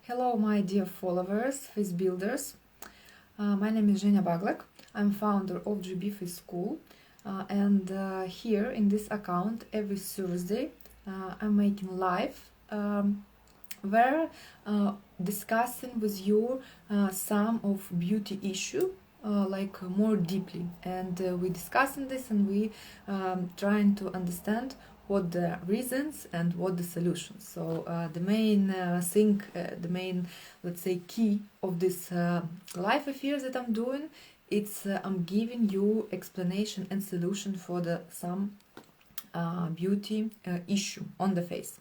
Hello, my dear followers, face builders. My name is Jenya Baglyk. I'm founder of GB Face School, and here in this account every Thursday I'm making live where discussing with you some of beauty issue like more deeply, and we discussing this and we trying to understand what the reasons and what the solutions. So the main thing, the main, let's say, key of this live affair that I'm doing, it's I'm giving you explanation and solution for the some beauty issue on the face.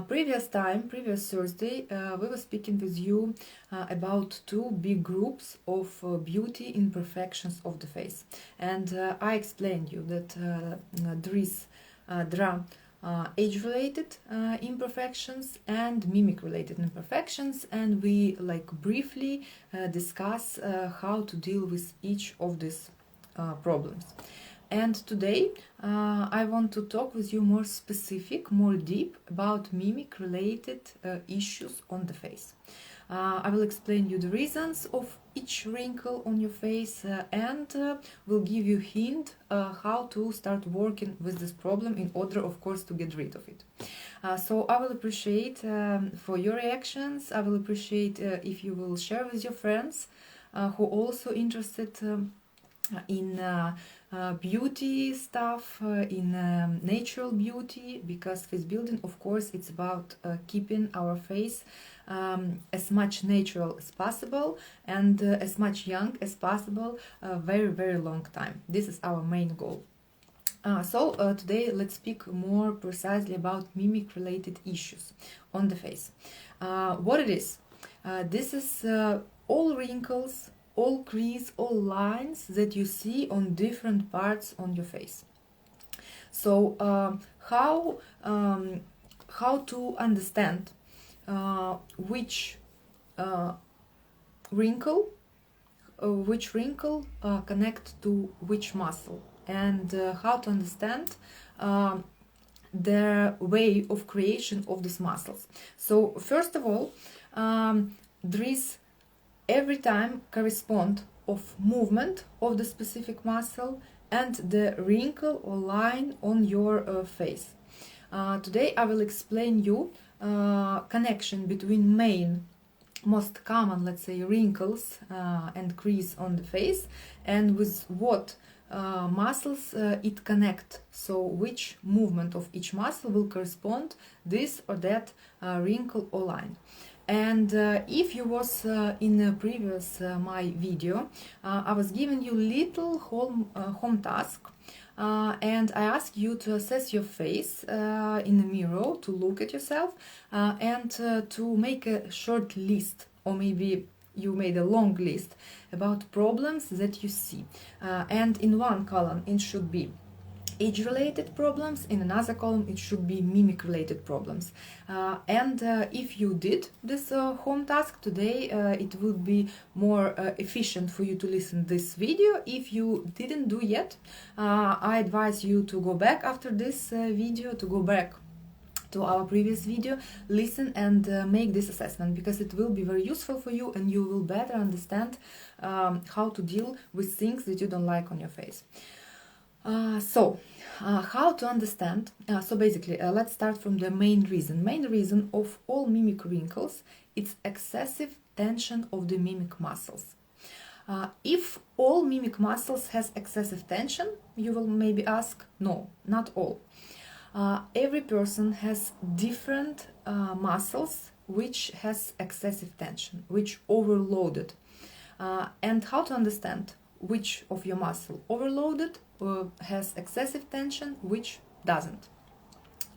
Previous Thursday, we were speaking with you about two big groups of beauty imperfections of the face, and I explained you that there are age-related imperfections and mimic-related imperfections, and we briefly discuss how to deal with each of these problems. And today I want to talk with you more specific, more deep about mimic-related issues on the face. I will explain you the reasons of each wrinkle on your face and will give you a hint how to start working with this problem in order, of course, to get rid of it. So I will appreciate for your reactions. I will appreciate if you will share with your friends who are also interested in beauty stuff, in natural beauty, because face building, of course, it's about keeping our face as much natural as possible and as much young as possible, very long time. This is our main goal. So today let's speak more precisely about mimic related issues on the face. What it is, this is all wrinkles, all crease, all lines that you see on different parts on your face. So how to understand which wrinkle connect to which muscle, and how to understand the way of creation of these muscles. So first of all, there is every time correspond of movement of the specific muscle and the wrinkle or line on your face. Today I will explain you connection between most common, let's say, wrinkles and crease on the face, and with what muscles it connect. So which movement of each muscle will correspond this or that wrinkle or line. And if you was in a previous my video, I was giving you little home task, and I asked you to assess your face in the mirror, to look at yourself, and to make a short list, or maybe you made a long list about problems that you see. And in one column it should be age-related problems, in another column it should be mimic-related problems. And if you did this home task today, it would be more efficient for you to listen this video. If you didn't do yet, I advise you to go back after this video, to go back to our previous video, listen and make this assessment, because it will be very useful for you and you will better understand how to deal with things that you don't like on your face. So how to understand? So basically, let's start from the main reason. Main reason of all mimic wrinkles, it's excessive tension of the mimic muscles. If all mimic muscles has excessive tension, you will maybe ask, no, not all. Every person has different muscles which has excessive tension, which overloaded. And how to understand which of your muscle overloaded has excessive tension, which doesn't?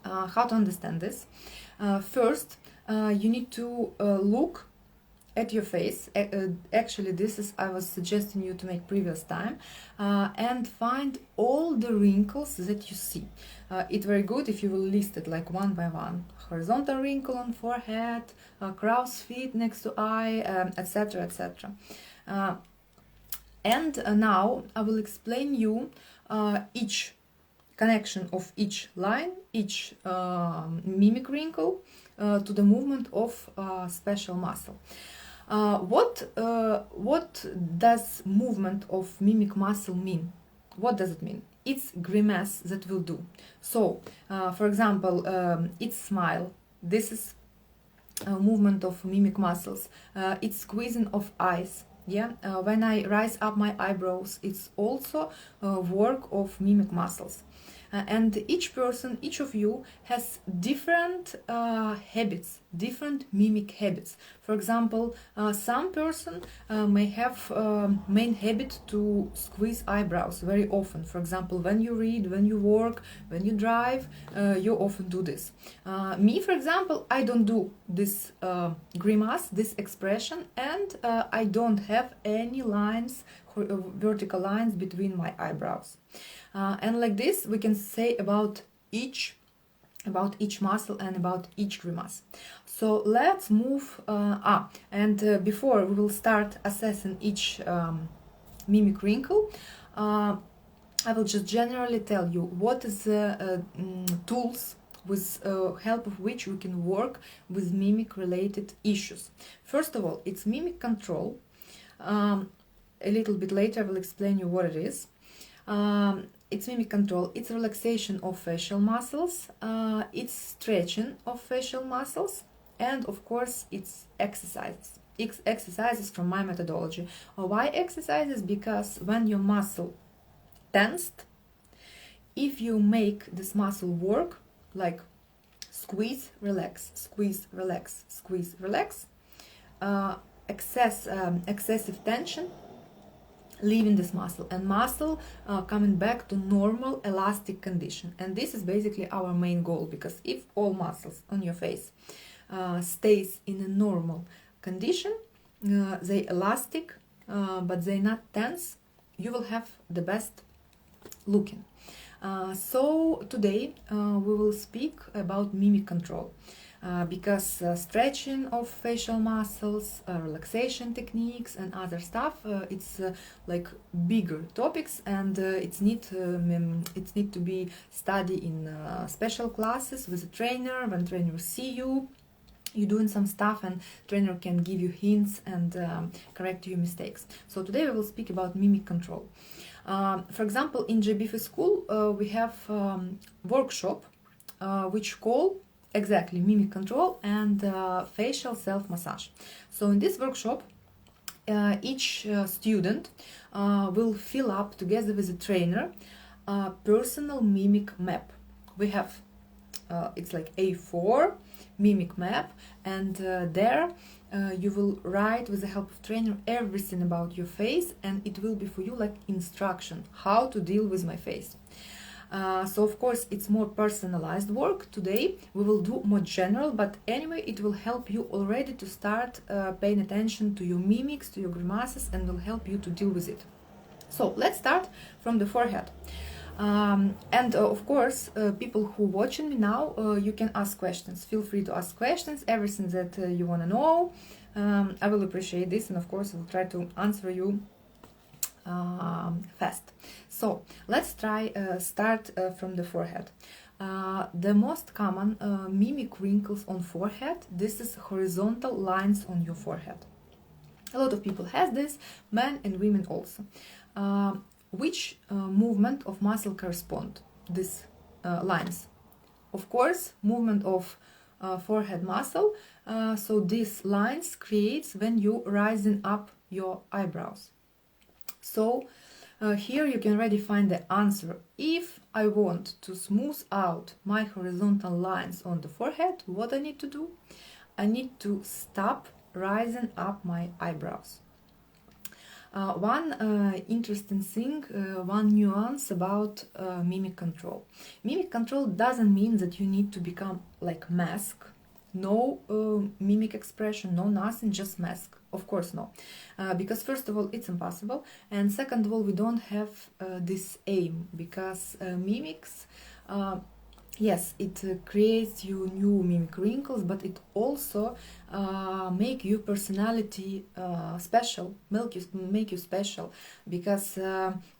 How to understand this? First, you need to look at your face. Actually, this is I was suggesting you to make previous time, and find all the wrinkles that you see. It's very good if you will list it like one by one. Horizontal wrinkle on forehead, crow's feet next to eye, etc., etc. And now I will explain you each connection of each line, each mimic wrinkle to the movement of special muscle. What does movement of mimic muscle mean? What does it mean? It's grimace that we'll do. So, for example, it's smile. This is a movement of mimic muscles. It's squeezing of eyes. Yeah, when I rise up my eyebrows, it's also work of mimic muscles. And each person, each of you has different habits, different mimic habits. For example, some person may have main habit to squeeze eyebrows very often. For example, when you read, when you work, when you drive, you often do this. Me, for example, I don't do this grimace, this expression, and I don't have any lines, vertical lines between my eyebrows. And like this, we can say about each muscle and about each grimace. So let's move and before we will start assessing each mimic wrinkle, I will just generally tell you what is the tools with help of which we can work with mimic related issues. First of all, it's mimic control. A little bit later I will explain you what it is. It's mimic control, it's relaxation of facial muscles, it's stretching of facial muscles, and of course it's exercises. Exercises from my methodology. Why exercises? Because when your muscle tensed, if you make this muscle work like squeeze, relax, squeeze, relax, squeeze, relax, excessive tension leaving this muscle and muscle coming back to normal elastic condition. And this is basically our main goal, because if all muscles on your face stays in a normal condition, they elastic but they not tense, you will have the best looking. So today we will speak about mimic control. Because stretching of facial muscles, relaxation techniques and other stuff, it's like bigger topics, and it's need to be studied in special classes with a trainer. When trainer see you doing some stuff, and trainer can give you hints and correct your mistakes. So today we will speak about mimic control. For example, in Jenya Baglyk Face School we have workshop which call exactly mimic control and facial self-massage. So in this workshop each student will fill up together with a trainer a personal mimic map. We have it's like A4 mimic map, and there you will write with the help of trainer everything about your face, and it will be for you like instruction how to deal with my face. So of course it's more personalized work. Today we will do more general, but anyway it will help you already to start paying attention to your mimics, to your grimaces, and will help you to deal with it. So let's start from the forehead. And of course people who watching me now, you can ask questions. Feel free to ask questions, everything that you want to know. I will appreciate this, and of course I will try to answer you fast. So let's try start from the forehead. The most common mimic wrinkles on forehead, this is horizontal lines on your forehead. A lot of people has this, men and women also. Which movement of muscle correspond these lines? Of course, movement of forehead muscle. So these lines creates when you rising up your eyebrows. So here you can already find the answer. If I want to smooth out my horizontal lines on the forehead, what I need to do? I need to stop rising up my eyebrows. One interesting thing, one nuance about mimic control. Mimic control doesn't mean that you need to become like mask. No mimic expression, no nothing, just mask. Of course no. Because first of all, it's impossible. And second of all, we don't have this aim. Because mimics yes, it creates you new mimic wrinkles, but it also make your personality special, make you special, because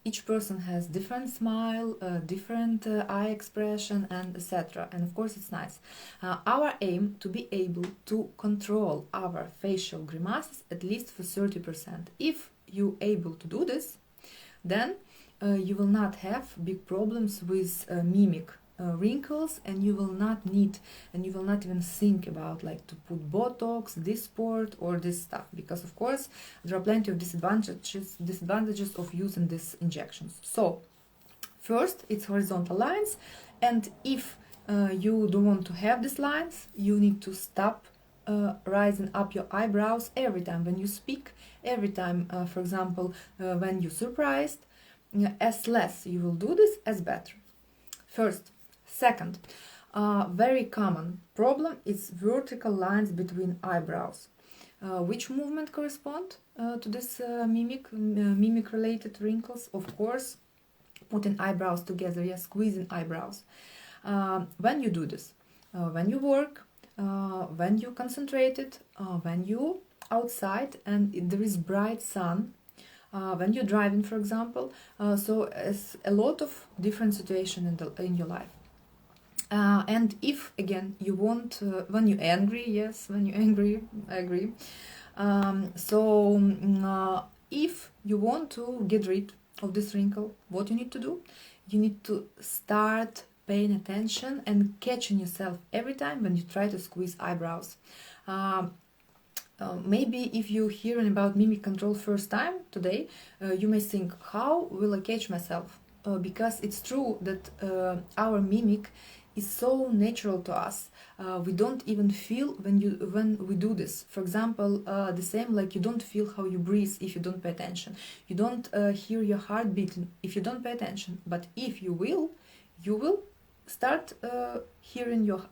each person has different smile, different eye expression, and etc. And of course, it's nice. Our aim to be able to control our facial grimaces at least for 30%. If you able to do this, then you will not have big problems with mimic wrinkles, and you will not need, and you will not even think about like to put Botox, this sport, or this stuff, because of course there are plenty of disadvantages of using these injections. So first, it's horizontal lines, and if you don't want to have these lines, you need to stop rising up your eyebrows every time when you speak, every time, for example, when you're surprised. As less you will do this, as better. First. Second, very common problem is vertical lines between eyebrows. Which movement correspond to this mimic related wrinkles? Of course, putting eyebrows together, yes, squeezing eyebrows. When you do this, when you work, when you concentrated, when you outside and there is bright sun, when you're driving, for example, so it's a lot of different situations in your life. And if again you want, when you're angry, yes, when you're angry, I agree. If you want to get rid of this wrinkle, what you need to do? You need to start paying attention and catching yourself every time when you try to squeeze eyebrows. Maybe if you're hearing about mimic control first time today, you may think, how will I catch myself? Because it's true that our mimic is so natural to us. We don't even feel when we do this. For example, the same like you don't feel how you breathe if you don't pay attention. You don't hear your heart beating if you don't pay attention. But if you will start hearing your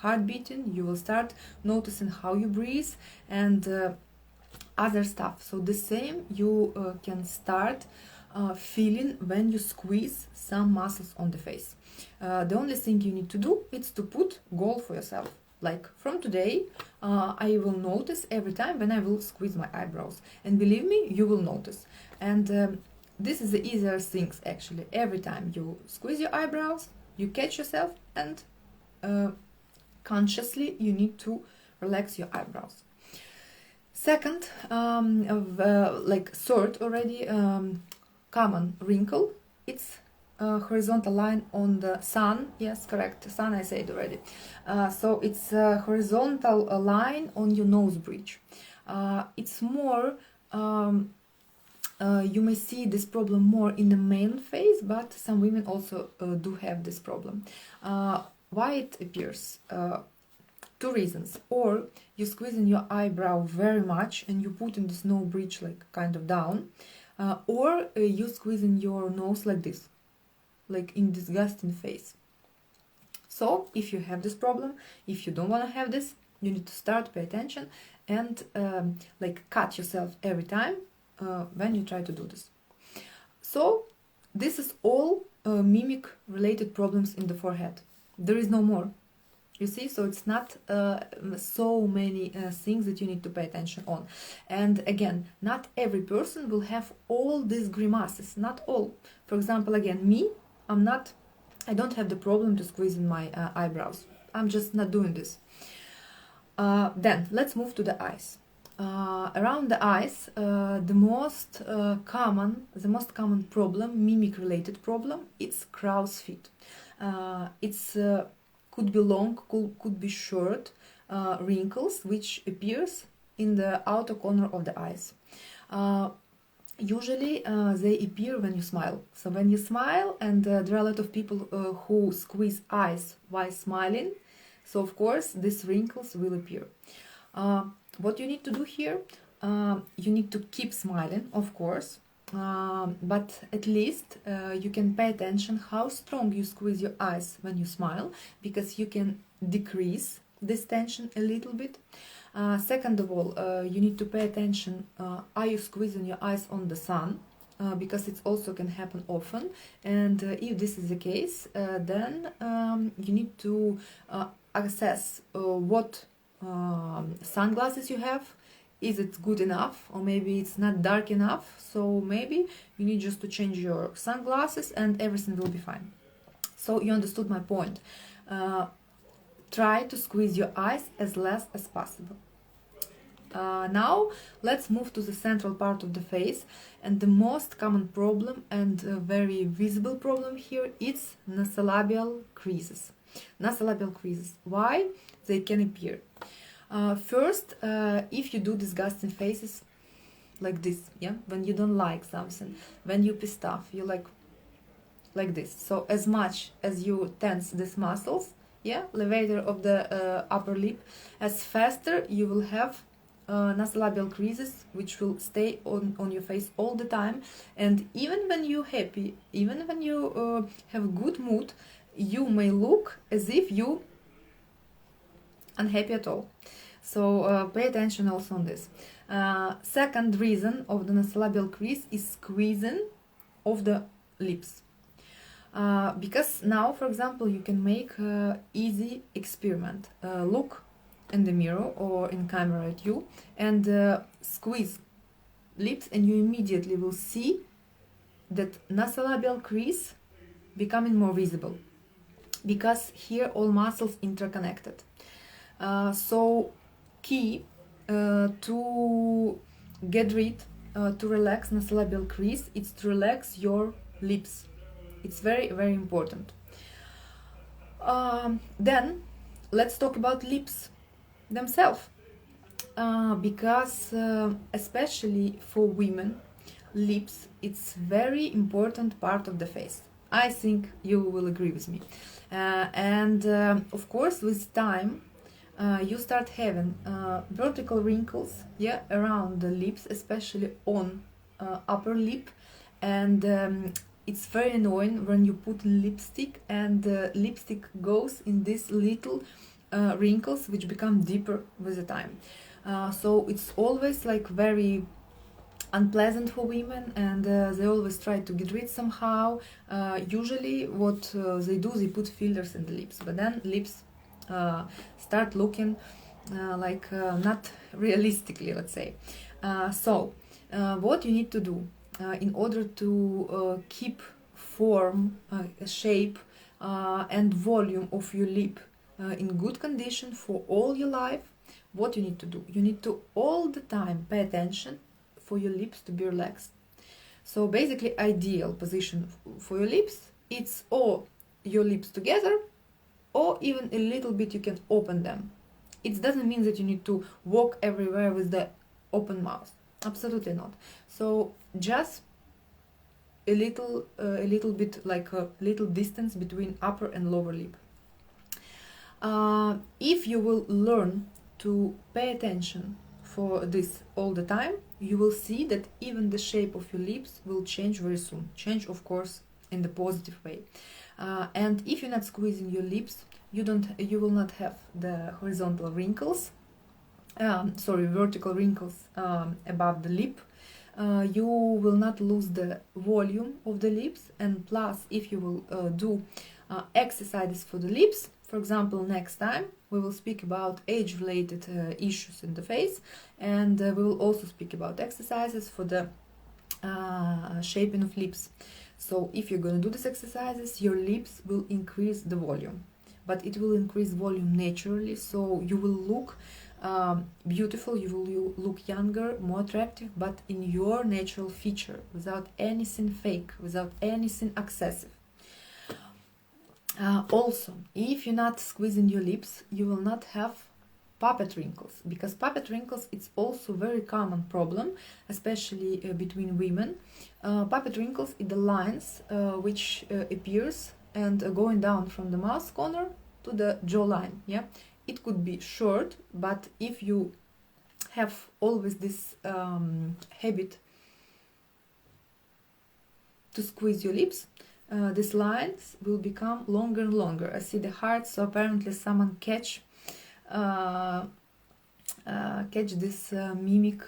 heart beating. You will start noticing how you breathe and other stuff. So the same you can start feeling when you squeeze some muscles on the face. The only thing you need to do is to put goal for yourself. Like from today, I will notice every time when I will squeeze my eyebrows. And believe me, you will notice. And this is the easier things actually. Every time you squeeze your eyebrows, you catch yourself and consciously you need to relax your eyebrows. Second, third already common wrinkle, it's horizontal line on the sun. Yes, correct, sun I said already. So it's a horizontal line on your nose bridge. It's more, you may see this problem more in the male face, but some women also do have this problem. Why it appears? Two reasons. Or you squeezing your eyebrow very much and you put in this nose bridge like kind of down, or you squeezing your nose like this, like in disgusting face. So if you have this problem, if you don't want to have this, you need to start pay attention and like cut yourself every time when you try to do this. So this is all mimic related problems in the forehead. There is no more. You see, so it's not so many things that you need to pay attention on. And again, not every person will have all these grimaces, not all. For example, again, me, I don't have the problem to squeeze in my eyebrows. I'm just not doing this. Then let's move to the eyes. Around the eyes, the most common problem, mimic related problem, it's crow's feet. It's could be long, could be short wrinkles which appears in the outer corner of the eyes. Usually they appear when you smile. So when you smile, and there are a lot of people who squeeze eyes while smiling, so of course these wrinkles will appear. What you need to do here, you need to keep smiling, of course, but at least you can pay attention how strong you squeeze your eyes when you smile, because you can decrease this tension a little bit. Second of all, you need to pay attention, are you squeezing your eyes on the sun? because it also can happen often. And if this is the case, then you need to assess what sunglasses you have. Is it good enough, or maybe it's not dark enough? So maybe you need just to change your sunglasses and everything will be fine. So you understood my point. Try to squeeze your eyes as less as possible. Now let's move to the central part of the face, and the most common problem and very visible problem here is nasolabial creases. Nasolabial creases. Why they can appear? First, if you do disgusting faces like this, yeah, when you don't like something, when you pissed off, you like this. So as much as you tense these muscles, yeah, levator of the upper lip, as faster you will have nasolabial creases, which will stay on your face all the time. And even when you're happy, even when you have good mood, you may look as if you unhappy at all. So pay attention also on this. Second reason of the nasolabial crease is squeezing of the lips. Because now, for example, you can make easy experiment. Look in the mirror or in camera at you and squeeze lips, and you immediately will see that nasolabial crease becoming more visible, because here all muscles interconnected. So key to get rid, to relax nasolabial crease, is to relax your lips. It's very, very important. Then let's talk about lips themselves, because especially for women, lips, it's very important part of the face. I think you will agree with me. And of course, with time, you start having vertical wrinkles, yeah, around the lips, especially on upper lip, and it's very annoying when you put lipstick and the lipstick goes in these little wrinkles, which become deeper with the time. So it's always like very unpleasant for women, and they always try to get rid somehow. Usually what they do, they put fillers in the lips, but then lips start looking like not realistically, let's say. So what you need to do in order to keep form, shape and volume of your lip in good condition for all your life, what you need to do? You need to all the time pay attention for your lips to be relaxed. So basically, ideal position for your lips, it's or your lips together, or even a little bit you can open them. It doesn't mean that you need to walk everywhere with the open mouth. Absolutely not. So just a little bit, like a little distance between upper and lower lip. If you will learn to pay attention for this all the time, you will see that even the shape of your lips will change very soon. Change, of course, in the positive way. And if you're not squeezing your lips, you will not have the horizontal wrinkles, vertical wrinkles above the lip. You will not lose the volume of the lips, and plus, if you will do exercises for the lips, for example, next time we will speak about age-related issues in the face, and we will also speak about exercises for the shaping of lips. So if you're going to do these exercises, your lips will increase the volume, but it will increase volume naturally, so you will look beautiful, you will look younger, more attractive, but in your natural feature, without anything fake, without anything excessive. Also, if you're not squeezing your lips, you will not have puppet wrinkles, because puppet wrinkles, it's also very common problem, especially between women. Puppet wrinkles is the lines which appears and going down from the mouth corner to the jawline. Yeah, it could be short, but if you have always this habit to squeeze your lips, these lines will become longer and longer. I see the heart, so apparently someone catch this mimic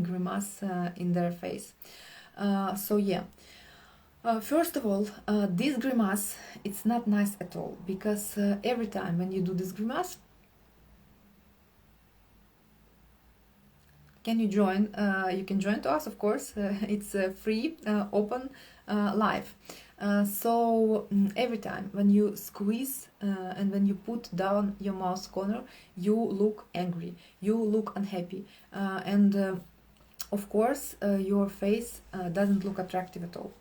grimace in their face. So yeah. First of all, this grimace, it's not nice at all, because every time when you do this grimace, can you join? You can join to us, of course. It's free, open, live. Every time when you squeeze and when you put down your mouse corner, you look angry, you look unhappy, and of course your face doesn't look attractive at all.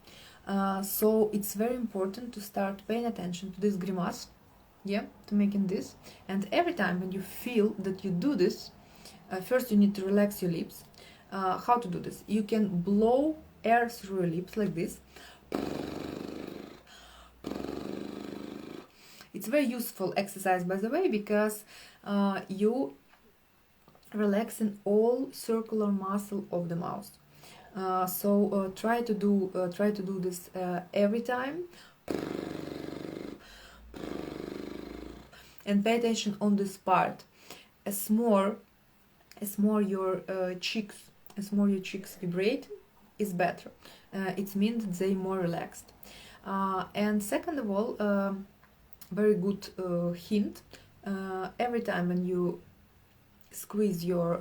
So it's very important to start paying attention to this grimace, yeah, to making this. And every time when you feel that you do this, first you need to relax your lips. How to do this? You can blow air through your lips like this. It's a very useful exercise, by the way, because you relaxing all circular muscle of the mouth. Try to do this every time, and pay attention on this part. As more your cheeks vibrate, is better. It means they more relaxed. And second of all, very good hint. Every time when you squeeze your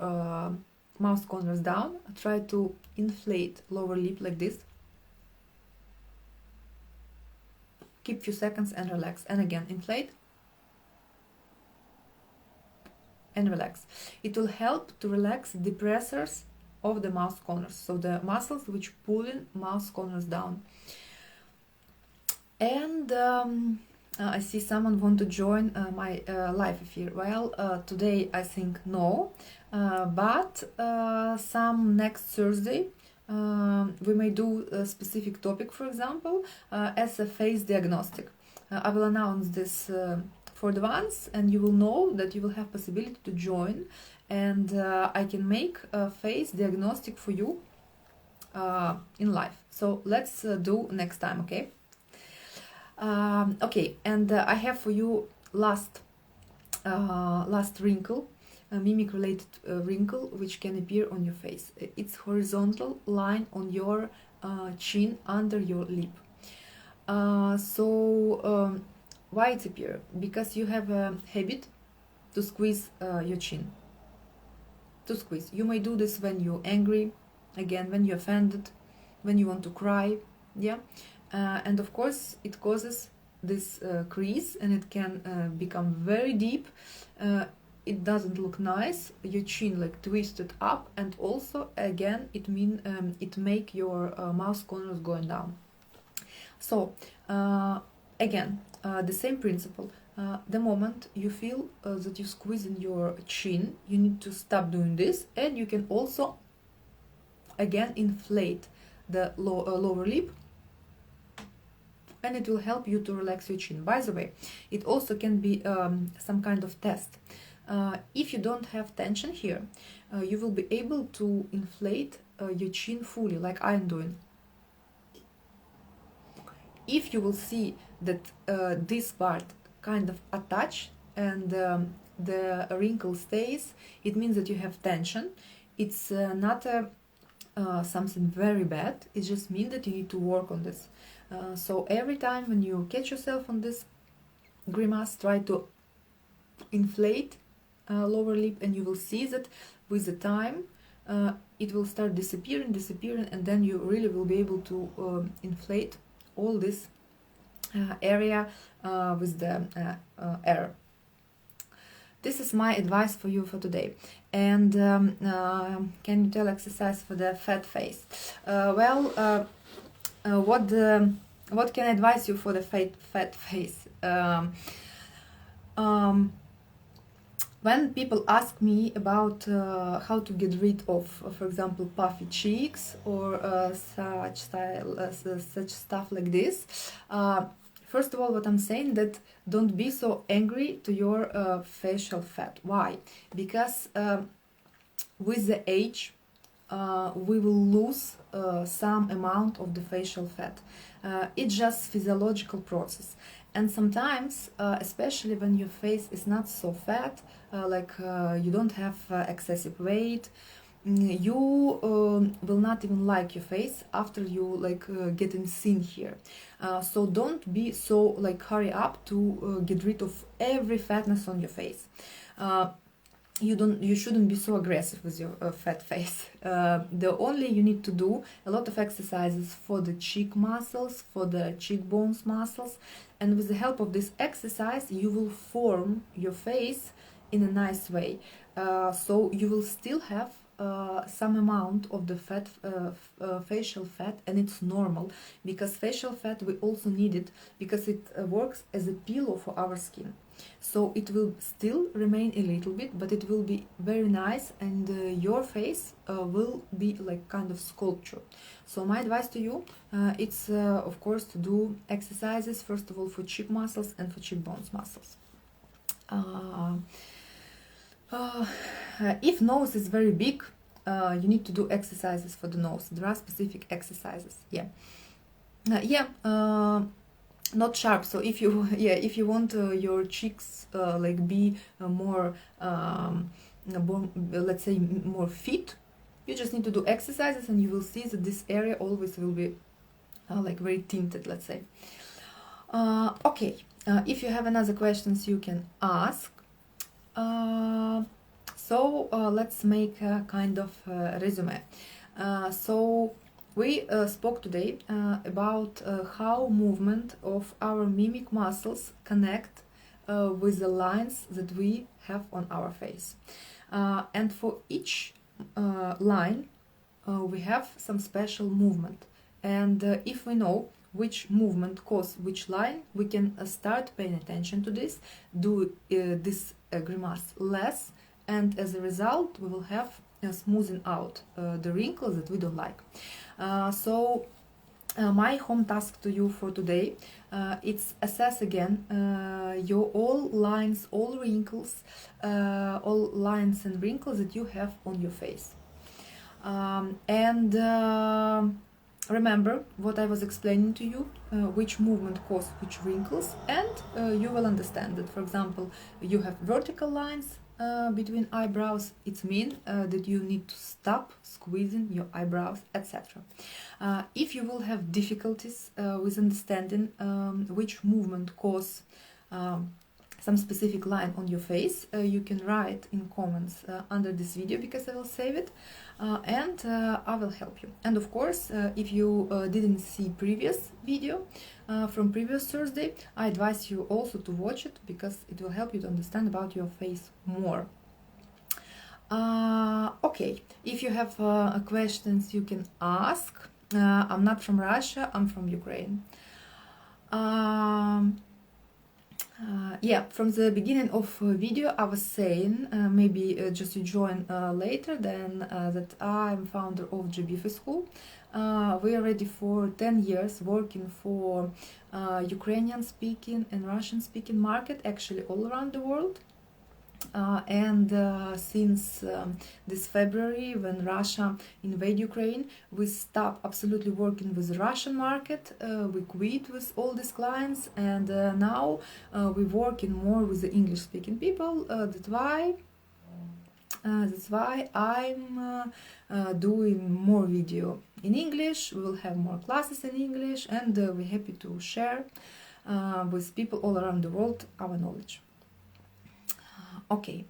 mouth corners down, try to inflate lower lip like this. Keep few seconds and relax. And again, inflate and relax. It will help to relax the depressors of the mouth corners, so the muscles which pulling mouth corners down. And I see someone want to join my live here. Well, today I think no, but some next Thursday we may do a specific topic, for example, as a face diagnostic. I will announce this for advance, and you will know that you will have possibility to join, and I can make a face diagnostic for you in live. So let's do next time, okay? Okay, and I have for you last wrinkle, a mimic related wrinkle which can appear on your face. It's horizontal line on your chin under your lip. Why it appear? Because you have a habit to squeeze your chin. To squeeze. You may do this when you're angry, again when you're offended, when you want to cry, yeah. And of course it causes this crease, and it can become very deep. It doesn't look nice, your chin like twisted up, and also again it make your mouth corners going down. So again, the same principle. The moment you feel that you're squeezing your chin, you need to stop doing this, and you can also again inflate the lower lip, and it will help you to relax your chin. By the way, it also can be some kind of test. If you don't have tension here, you will be able to inflate your chin fully, like I'm doing. If you will see that this part kind of attached and the wrinkle stays, it means that you have tension. It's not something very bad, it just means that you need to work on this. So every time when you catch yourself on this grimace, try to inflate lower lip, and you will see that with the time it will start disappearing, and then you really will be able to inflate all this area with the air. This is my advice for you for today. And can you tell exercise for the fat face? What can I advise you for the fat face? When people ask me about how to get rid of, for example, puffy cheeks or such stuff like this, first of all, what I'm saying that don't be so angry to your facial fat. Why? Because with the age, we will lose some amount of the facial fat. It's just physiological process. And sometimes, especially when your face is not so fat, like you don't have excessive weight, you will not even like your face after you like getting seen here. So don't be so like hurry up to get rid of every fatness on your face. You shouldn't be so aggressive with your fat face. The only you need to do a lot of exercises for the cheek muscles, for the cheekbones muscles, and with the help of this exercise you will form your face in a nice way. So you will still have some amount of the fat, facial fat, and it's normal, because facial fat we also need it because it works as a pillow for our skin. So it will still remain a little bit, but it will be very nice, and your face will be like kind of sculpture. So my advice to you, it's of course to do exercises first of all for cheek muscles and for cheekbones muscles. If nose is very big, you need to do exercises for the nose. There are specific exercises. Not sharp. So if you if you want your cheeks like be more let's say more fit, you just need to do exercises, and you will see that this area always will be like very tinted, let's say. Okay, if you have another questions you can ask. So let's make a kind of resume. So we spoke today about how movement of our mimic muscles connect with the lines that we have on our face. And for each line we have some special movement. And if we know which movement cause which line, we can start paying attention to this, do this grimace less, and as a result we will have smoothing out the wrinkles that we don't like. So my home task to you for today, it's assess again your all lines, all wrinkles, all lines and wrinkles that you have on your face. Remember what I was explaining to you, which movement causes which wrinkles, and you will understand that, for example, you have vertical lines between eyebrows. It means that you need to stop squeezing your eyebrows, etc. If you will have difficulties with understanding which movement cause some specific line on your face, you can write in comments under this video, because I will save it, and I will help you. And of course, if you didn't see previous video from previous Thursday, I advise you also to watch it, because it will help you to understand about your face more. Okay, if you have questions you can ask. I'm not from Russia, I'm from Ukraine. From the beginning of video I was saying, maybe just you join later, then that I'm founder of Jenya Baglyk Face School. We are already for 10 years working for Ukrainian speaking and Russian speaking market, actually all around the world. Since this February, when Russia invaded Ukraine, we stopped absolutely working with the Russian market. We quit with all these clients, and now we're working more with the English-speaking people. That's why I'm doing more video in English. We will have more classes in English, and we're happy to share with people all around the world our knowledge. Okay,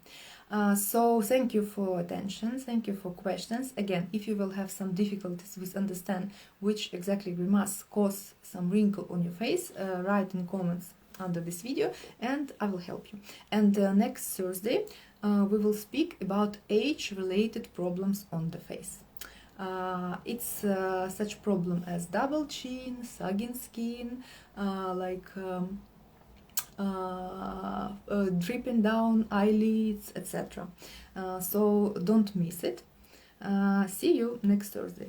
so thank you for attention, thank you for questions. Again, if you will have some difficulties with understand which exactly grimace cause some wrinkle on your face, write in comments under this video and I will help you. And next Thursday we will speak about age-related problems on the face. It's such problem as double chin, sagging skin, dripping down eyelids, etc. So don't miss it. See you next Thursday.